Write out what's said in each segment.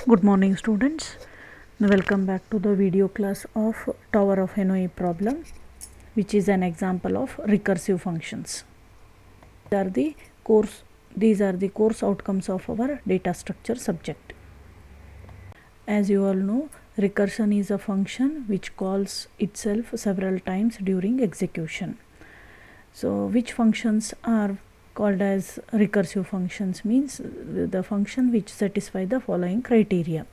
Good morning students, welcome back to the video class of Tower of Hanoi problem, which is an example of recursive functions. These are the course outcomes of our data structure subject. As you all know, recursion is a function which calls itself several times during execution. So which functions are called as recursive functions? Means the function which satisfy the following criteria.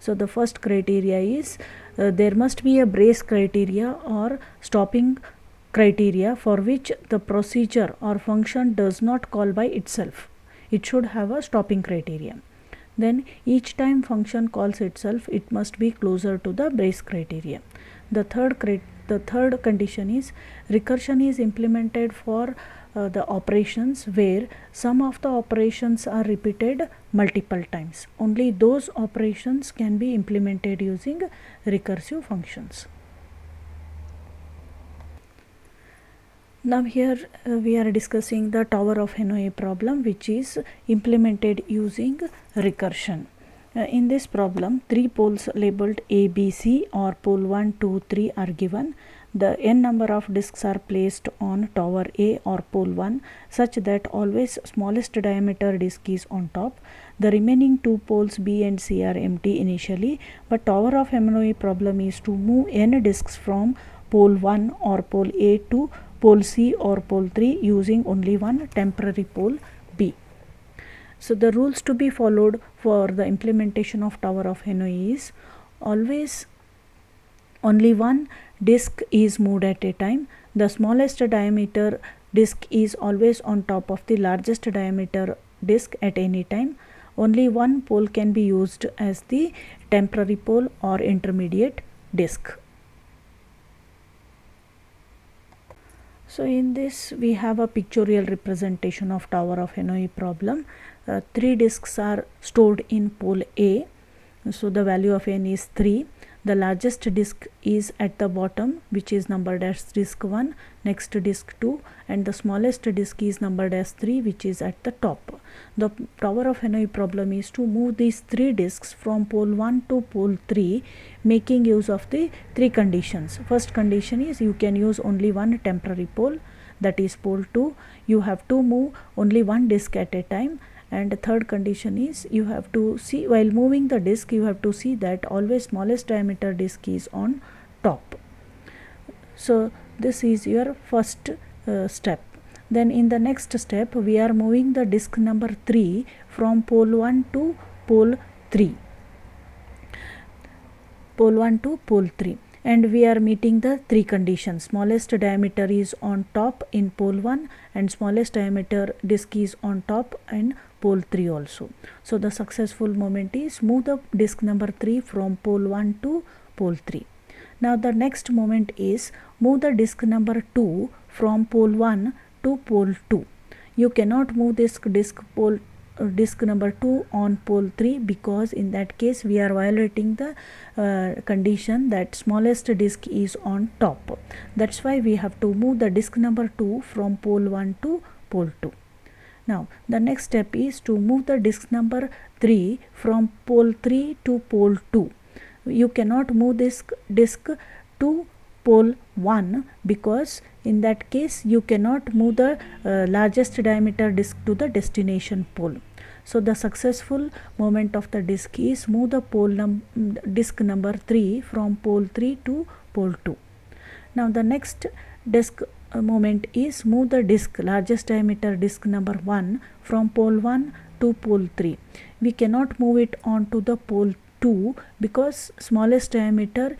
So the first criteria is there must be a brace criteria or stopping criteria for which the procedure or function does not call by itself. It should have a stopping criteria. Then each time function calls itself, it must be closer to the brace criteria. The third condition is recursion is implemented for the operations where some of the operations are repeated multiple times. Only those operations can be implemented using recursive functions. Now here we are discussing the Tower of Hanoi problem, which is implemented using recursion. In this problem, 3 poles labeled A, B, C or pole 1, 2, 3 are given. The n number of disks are placed on tower A or pole 1 such that always smallest diameter disk is on top. The remaining 2 poles B and C are empty initially, but Tower of Hanoi problem is to move n disks from pole 1 or pole A to pole C or pole 3 using only one temporary pole B. So the rules to be followed for the implementation of Tower of Hanoi is always only one disk is moved at a time. The smallest diameter disk is always on top of the largest diameter disk at any time. Only one pole can be used as the temporary pole or intermediate disk. So in this we have a pictorial representation of Tower of Hanoi problem. 3 disks are stored in pole A. So the value of n is 3. The largest disk is at the bottom, which is numbered as disk 1, next disk 2, and the smallest disk is numbered as 3, which is at the top. The Tower of Hanoi problem is to move these 3 disks from pole 1 to pole 3, making use of the 3 conditions. First condition is you can use only one temporary pole, that is pole 2. You have to move only one disk at a time. And the third condition is you have to see, while moving the disk, you have to see that always smallest diameter disk is on top. So this is your first step. Then in the next step we are moving the disk number 3 from pole 1 to pole 3. Pole 1 to pole 3. And we are meeting the 3 conditions. Smallest diameter is on top in pole 1 and smallest diameter disk is on top and pole 3 also. So the successful moment is move the disk number 3 from pole 1 to pole 3. Now the next moment is move the disk number 2 from pole 1 to pole 2. You cannot move this disk number 2 on pole 3 because in that case we are violating the condition that smallest disk is on top. That's why we have to move the disk number 2 from pole 1 to pole 2. Now the next step is to move the disk number 3 from pole 3 to pole 2. You cannot move this disk to pole 1 because in that case you cannot move the largest diameter disk to the destination pole. So the successful movement of the disk is move the disk number 3 from pole 3 to pole 2. Now the next disk moment is move the disk largest diameter disk number 1 from pole 1 to pole 3. We cannot move it on to the pole 2 because smallest diameter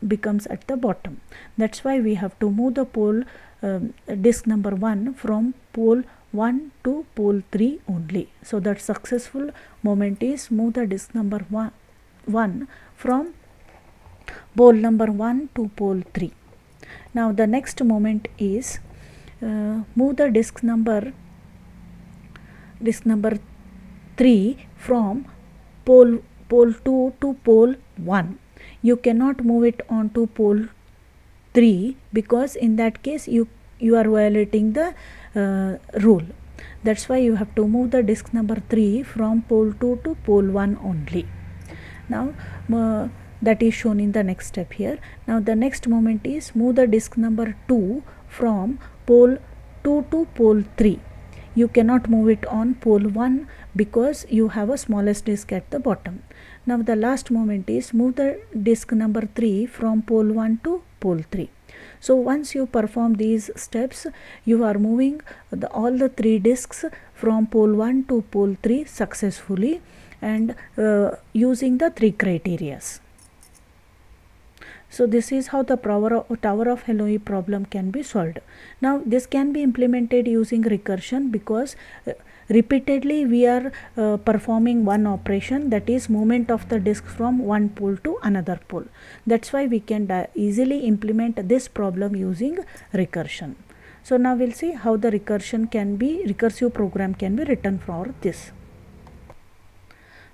becomes at the bottom. That's why we have to move the disk number 1 from pole 1 to pole 3 only. So that successful moment is move the disk number 1 from pole number 1 to pole 3. Now the next moment is move the disk number 3 from pole 2 to pole 1. You cannot move it on to pole 3 because in that case you are violating the rule. That's why you have to move the disk number 3 from pole 2 to pole 1 only. Now that is shown in the next step here. Now the next movement is move the disk number 2 from pole 2 to pole 3. You cannot move it on pole 1 because you have a smallest disk at the bottom. Now the last movement is move the disk number 3 from pole 1 to pole 3. So once you perform these steps, you are moving all the 3 disks from pole 1 to pole 3 successfully and using the 3 criteria. So this is how the Tower of Hanoi problem can be solved. Now this can be implemented using recursion because repeatedly we are performing one operation, that is movement of the disk from one pole to another pole. That's why we can easily implement this problem using recursion. So now we'll see how the recursive program can be written for this.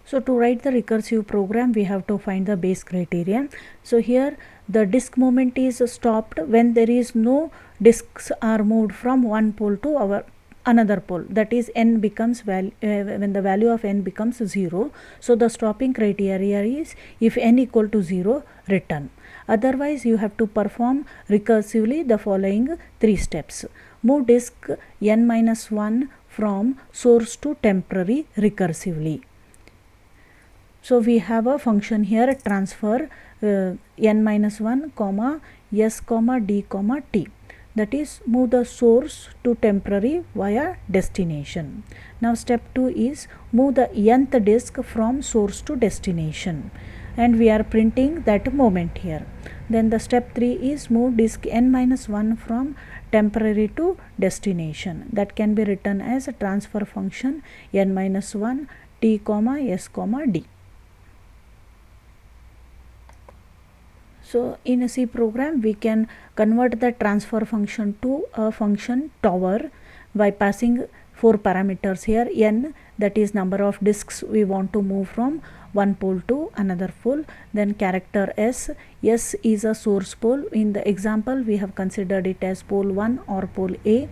So to write the recursive program, we have to find the base criterion. So here the disk movement is stopped when there is no disks are moved from one pole to another pole, that is n becomes when the value of n becomes 0. So the stopping criteria is if n equal to 0, return. Otherwise you have to perform recursively the following 3 steps. Move disk n minus 1 from source to temporary recursively. So we have a function here, transfer n minus 1 comma s comma d comma t, that is move the source to temporary via destination. Now step 2 is move the nth disk from source to destination, and we are printing that moment here. Then the step 3 is move disk n minus 1 from temporary to destination, that can be written as a transfer function n minus 1 t comma s comma d. So in a C program we can convert the transfer function to a function tower by passing 4 parameters here, n, that is number of disks we want to move from one pole to another pole, then character s is a source pole. In the example we have considered it as pole 1 or pole A.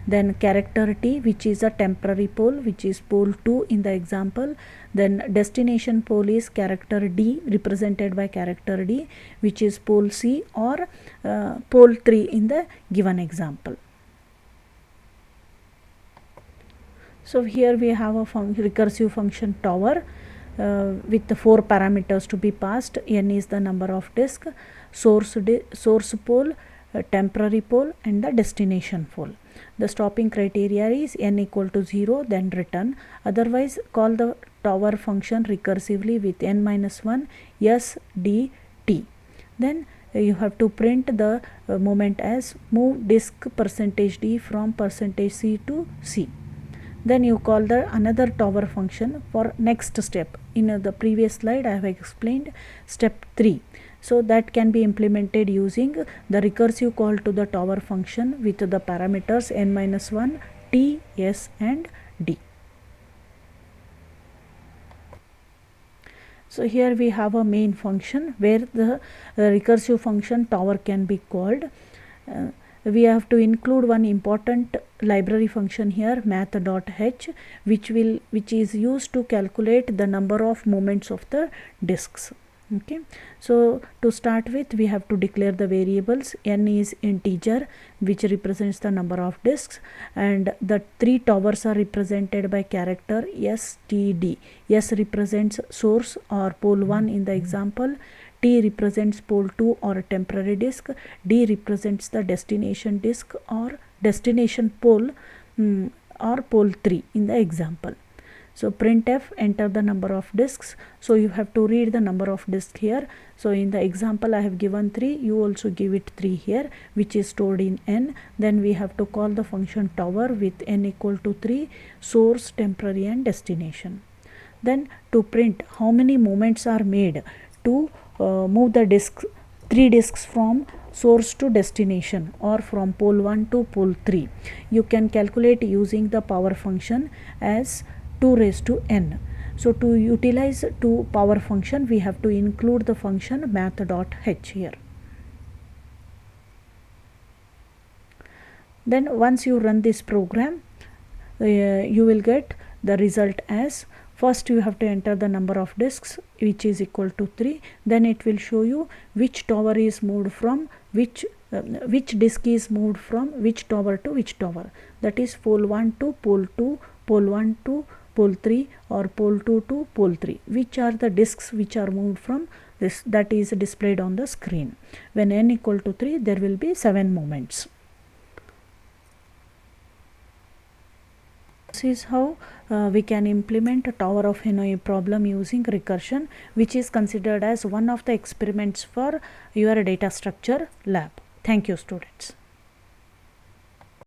Then character t, which is a temporary pole, which is pole 2 in the example. Then destination pole is character d, represented by character d, which is pole C or pole 3 in the given example. So here we have a recursive function tower with the 4 parameters to be passed. N is the number of disk, source pole, temporary pole, and the destination pole. The stopping criteria is n equal to 0, then return. Otherwise call the tower function recursively with n minus 1 s d t. Then you have to print the moment as move disk %d from %c to c. Then you call the another tower function for next step. In the previous slide I have explained step 3. So that can be implemented using the recursive call to the tower function with the parameters n minus 1, t, s and d. So here we have a main function where the recursive function tower can be called. We have to include one important library function here, math.h, which is used to calculate the number of moments of the disks. Okay, so to start with we have to declare the variables. N is integer, which represents the number of disks, and the 3 towers are represented by character s, t, d. S represents source or pole 1 in the example, T represents pole 2 or a temporary disk, D represents the destination disk or destination pole or pole 3 in the example. So printf, enter the number of disks. So you have to read the number of disks here. So in the example I have given 3, you also give it 3 here, which is stored in n. Then we have to call the function tower with n equal to 3, source, temporary and destination. Then to print how many moments are made to move the disks, 3 disks from source to destination or from pole 1 to pole 3. You can calculate using the power function as 2 raised to n. So to utilize to power function we have to include the function math.h here. Then once you run this program you will get the result as First you have to enter the number of disks, which is equal to 3. Then it will show you which tower is moved from which disk is moved from which tower to which tower, that is pole 1 to pole 2, pole 1 to pole 3, or pole 2 to pole 3, which are the disks which are moved from this, that is displayed on the screen. When n equal to 3, there will be 7 movements. This is how we can implement a Tower of Hanoi problem using recursion, which is considered as one of the experiments for your data structure lab. Thank you, students.